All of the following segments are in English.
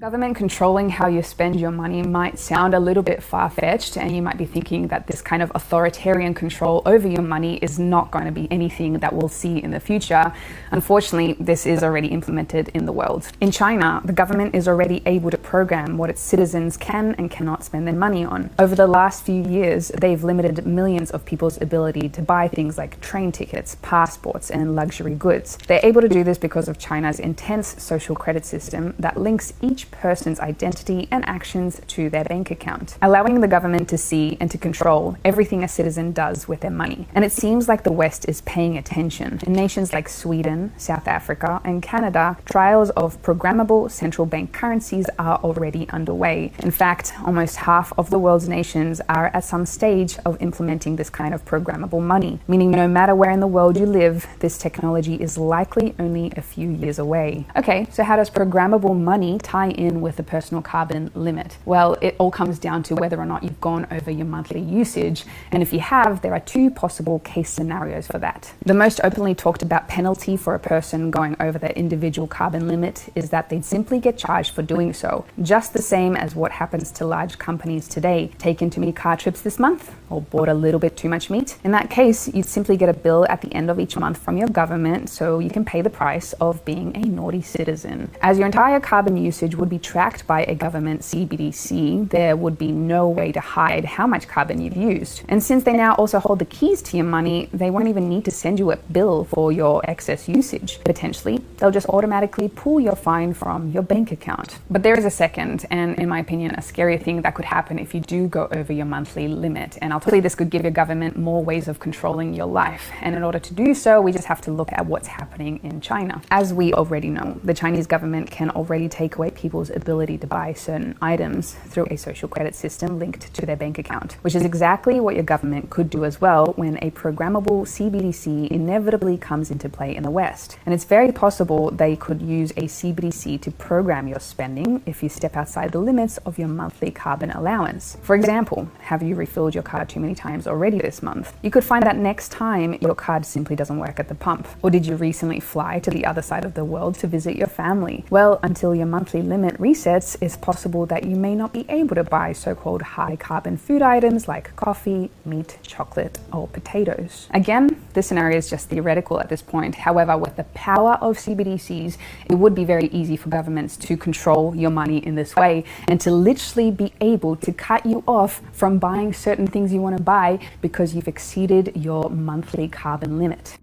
Government controlling how you spend your money might sound a little bit far-fetched, and you might be thinking that this kind of authoritarian control over your money is not going to be anything that we'll see in the future. Unfortunately, this is already implemented in the world. In China, the government is already able to program what its citizens can and cannot spend their money on. Over the last few years, they've limited millions of people's ability to buy things like train tickets, passports, and luxury goods. They're able to do this because of China's intense social credit system that links each person's identity and actions to their bank account, allowing the government to see and to control everything a citizen does with their money. And it seems like the West is paying attention. In nations like Sweden, South Africa, and Canada, trials of programmable central bank currencies are already underway. In fact, almost half of the world's nations are at some stage of implementing this kind of programmable money, meaning no matter where in the world you live, this technology is likely only a few years away. Okay, so how does programmable money tie in with the personal carbon limit? Well, it all comes down to whether or not you've gone over your monthly usage. And if you have, there are two possible case scenarios for that. The most openly talked about penalty for a person going over their individual carbon limit is that they'd simply get charged for doing so, just the same as what happens to large companies today. Taken too many car trips this month, or bought a little bit too much meat. In that case, you'd simply get a bill at the end of each month from your government, so you can pay the price of being a naughty citizen. As your entire carbon usage would be tracked by a government CBDC, there would be no way to hide how much carbon you've used. And since they now also hold the keys to your money, they won't even need to send you a bill for your excess usage. Potentially, they'll just automatically pull your fine from your bank account. But there is a second, and in my opinion, a scary thing that could happen if you do go over your monthly limit. And ultimately, this could give your government more ways of controlling your life. And in order to do so, we just have to look at what's happening in China. As we already know, the Chinese government can already take away people's ability to buy certain items through a social credit system linked to their bank account, which is exactly what your government could do as well when a programmable CBDC inevitably comes into play in the West. And it's very possible they could use a CBDC to program your spending if you step outside the limits of your monthly carbon allowance. For example, have you refilled your card too many times already this month? You could find that next time your card simply doesn't work at the pump. Or did you recently fly to the other side of the world to visit your family? Well, until your monthly limit resets, it's possible that you may not be able to buy so-called high carbon food items like coffee, meat, chocolate, or potatoes. Again, this scenario is just theoretical at this point. However, with the power of CBDCs, it would be very easy for governments to control your money in this way and to literally be able to cut you off from buying certain things you want to buy because you've exceeded your monthly carbon limit.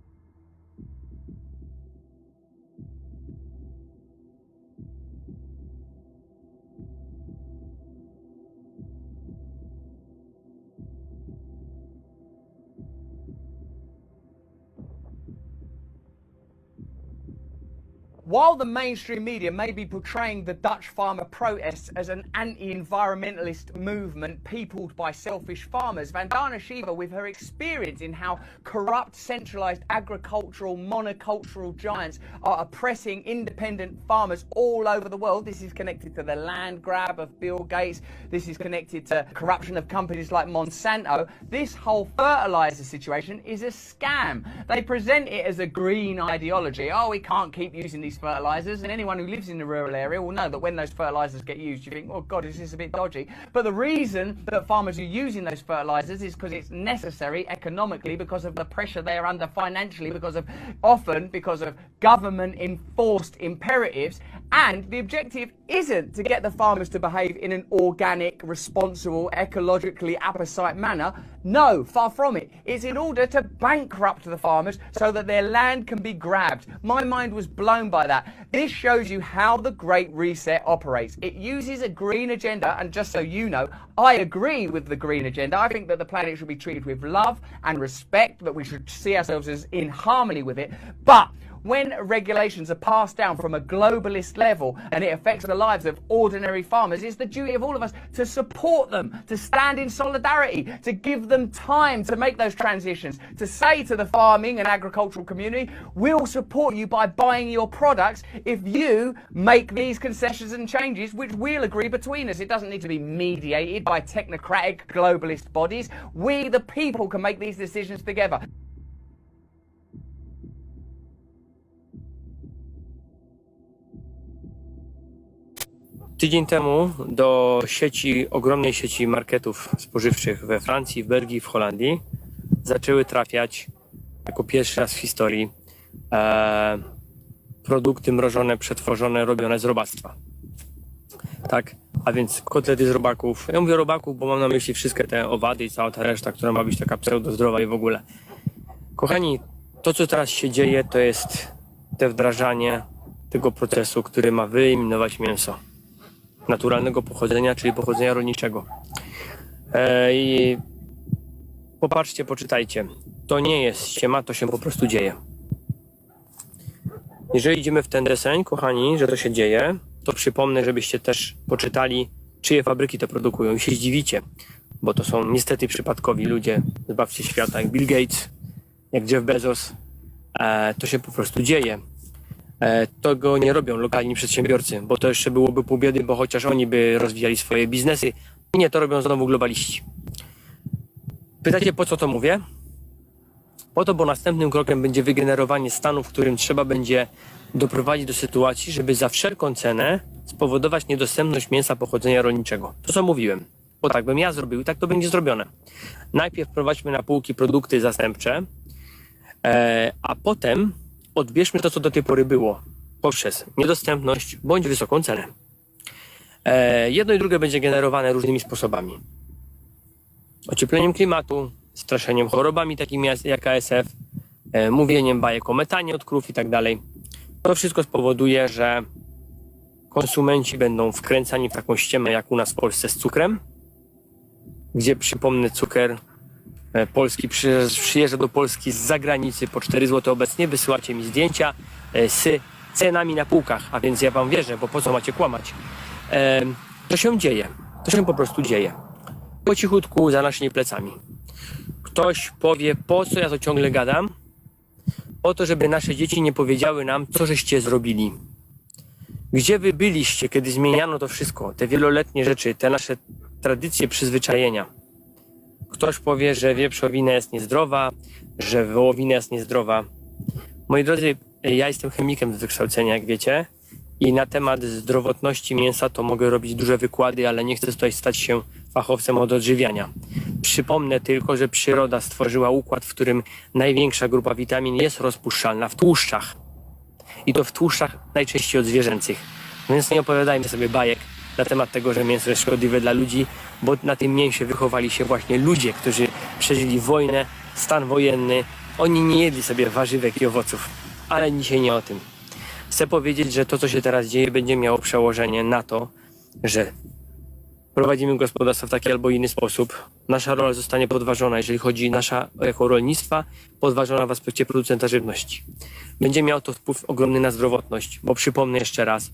While the mainstream media may be portraying the Dutch farmer protests as an anti-environmentalist movement peopled by selfish farmers, Vandana Shiva, with her experience in how corrupt, centralised agricultural, monocultural giants are oppressing independent farmers all over the world. This is connected to the land grab of Bill Gates. This is connected to corruption of companies like Monsanto. This whole fertiliser situation is a scam. They present it as a green ideology. Oh, we can't keep using these fertilizers, and anyone who lives in the rural area will know that when those fertilizers get used, you think, oh God, is this a bit dodgy? But the reason that farmers are using those fertilizers is because it's necessary economically, because of the pressure they are under financially, often because of government enforced imperatives. And the objective isn't to get the farmers to behave in an organic, responsible, ecologically apposite manner. No, far from it. It's in order to bankrupt the farmers so that their land can be grabbed. My mind was blown by that. This shows you how the Great Reset operates. It uses a green agenda, and just so you know, I agree with the green agenda. I think that the planet should be treated with love and respect, that we should see ourselves as in harmony with it. But when regulations are passed down from a globalist level and it affects the lives of ordinary farmers, it's the duty of all of us to support them, to stand in solidarity, to give them time to make those transitions, to say to the farming and agricultural community, we'll support you by buying your products if you make these concessions and changes, which we'll agree between us. It doesn't need to be mediated by technocratic globalist bodies. We, the people, can make these decisions together. Tydzień temu do ogromnej sieci marketów spożywczych we Francji, w Belgii, w Holandii zaczęły trafiać jako pierwszy raz w historii produkty mrożone, przetworzone, robione z robactwa. Tak, a więc kotlety z robaków. Ja mówię robaków, bo mam na myśli wszystkie te owady i cała ta reszta, która ma być taka pseudozdrowa i w ogóle. Kochani, to co teraz się dzieje, to jest te wdrażanie tego procesu, który ma wyeliminować mięso naturalnego pochodzenia, czyli pochodzenia rolniczego. I popatrzcie, poczytajcie. To nie jest ściema, to się po prostu dzieje. Jeżeli idziemy w ten deseń, kochani, że to się dzieje, to przypomnę, żebyście też poczytali, czyje fabryki to produkują. I się zdziwicie, bo to są niestety przypadkowi ludzie, zbawcy świata, jak Bill Gates, jak Jeff Bezos. To się po prostu dzieje. Tego nie robią lokalni przedsiębiorcy, bo to jeszcze byłoby pół biedy, bo chociaż oni by rozwijali swoje biznesy. Nie, to robią znowu globaliści. Pytacie, po co to mówię? Po to, bo następnym krokiem będzie wygenerowanie stanu, w którym trzeba będzie doprowadzić do sytuacji, żeby za wszelką cenę spowodować niedostępność mięsa pochodzenia rolniczego. To co mówiłem, bo tak bym ja zrobił i tak to będzie zrobione. Najpierw wprowadźmy na półki produkty zastępcze, a potem odbierzmy to, co do tej pory było, poprzez niedostępność bądź wysoką cenę. Jedno i drugie będzie generowane różnymi sposobami. Ociepleniem klimatu, straszeniem chorobami takimi jak ASF, mówieniem bajek o metanie od krów i tak dalej. To wszystko spowoduje, że konsumenci będą wkręcani w taką ściemę jak u nas w Polsce z cukrem, gdzie przypomnę cukier polski przyjeżdża do Polski z zagranicy po 4 zł obecnie, wysyłacie mi zdjęcia z cenami na półkach, a więc ja wam wierzę, bo po co macie kłamać. To się dzieje, to się po prostu dzieje. Po cichutku, za naszymi plecami. Ktoś powie, po co ja to ciągle gadam? Po to, żeby nasze dzieci nie powiedziały nam, co żeście zrobili. Gdzie wy byliście, kiedy zmieniano to wszystko, te wieloletnie rzeczy, te nasze tradycje, przyzwyczajenia? Ktoś powie, że wieprzowina jest niezdrowa, że wołowina jest niezdrowa. Moi drodzy, ja jestem chemikiem z wykształcenia, jak wiecie, i na temat zdrowotności mięsa to mogę robić duże wykłady, ale nie chcę tutaj stać się fachowcem od odżywiania. Przypomnę tylko, że przyroda stworzyła układ, w którym największa grupa witamin jest rozpuszczalna w tłuszczach. I to w tłuszczach najczęściej od zwierzęcych. Więc nie opowiadajmy sobie bajek na temat tego, że mięso jest szkodliwe dla ludzi, bo na tym mięsie wychowali się właśnie ludzie, którzy przeżyli wojnę, stan wojenny. Oni nie jedli sobie warzywek i owoców. Ale dzisiaj nie o tym. Chcę powiedzieć, że to, co się teraz dzieje, będzie miało przełożenie na to, że prowadzimy gospodarstwo w taki albo inny sposób. Nasza rola zostanie podważona, jeżeli chodzi nasza jako rolnictwa, podważona w aspekcie producenta żywności. Będzie miało to wpływ ogromny na zdrowotność, bo przypomnę jeszcze raz,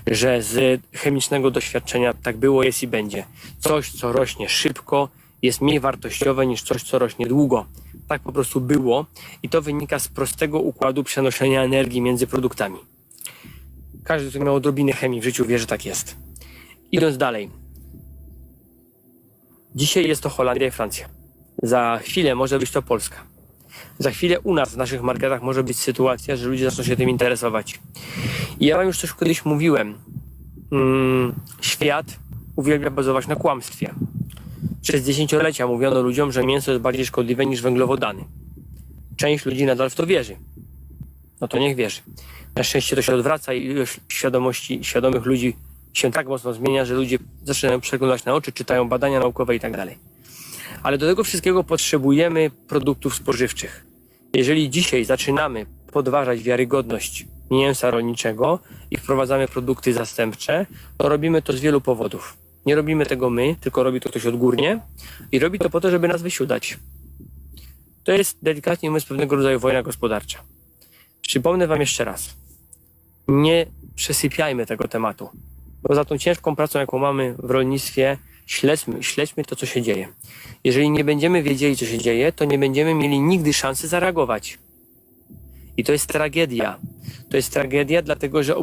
że z chemicznego doświadczenia tak było, jest i będzie. Coś, co rośnie szybko, jest mniej wartościowe niż coś, co rośnie długo. Tak po prostu było i to wynika z prostego układu przenoszenia energii między produktami. Każdy, kto miał odrobinę chemii w życiu, wie, że tak jest. Idąc dalej. Dzisiaj jest to Holandia i Francja. Za chwilę może być to Polska. Za chwilę u nas w naszych marketach może być sytuacja, że ludzie zaczną się tym interesować. I ja wam już coś kiedyś mówiłem. Świat uwielbia bazować na kłamstwie. Przez dziesięciolecia mówiono ludziom, że mięso jest bardziej szkodliwe niż węglowodany. Część ludzi nadal w to wierzy. No to niech wierzy. Na szczęście to się odwraca i ilość świadomych ludzi się tak mocno zmienia, że ludzie zaczynają przeglądać na oczy, czytają badania naukowe i tak dalej. Ale do tego wszystkiego potrzebujemy produktów spożywczych. Jeżeli dzisiaj zaczynamy podważać wiarygodność mięsa rolniczego i wprowadzamy produkty zastępcze, to robimy to z wielu powodów. Nie robimy tego my, tylko robi to ktoś odgórnie i robi to po to, żeby nas wysiudać. To jest, delikatnie mówiąc, pewnego rodzaju wojna gospodarcza. Przypomnę wam jeszcze raz. Nie przesypiajmy tego tematu. Bo za tą ciężką pracą, jaką mamy w rolnictwie, śledźmy to, co się dzieje. Jeżeli nie będziemy wiedzieli, co się dzieje, to nie będziemy mieli nigdy szansy zareagować. I to jest tragedia. To jest tragedia, dlatego że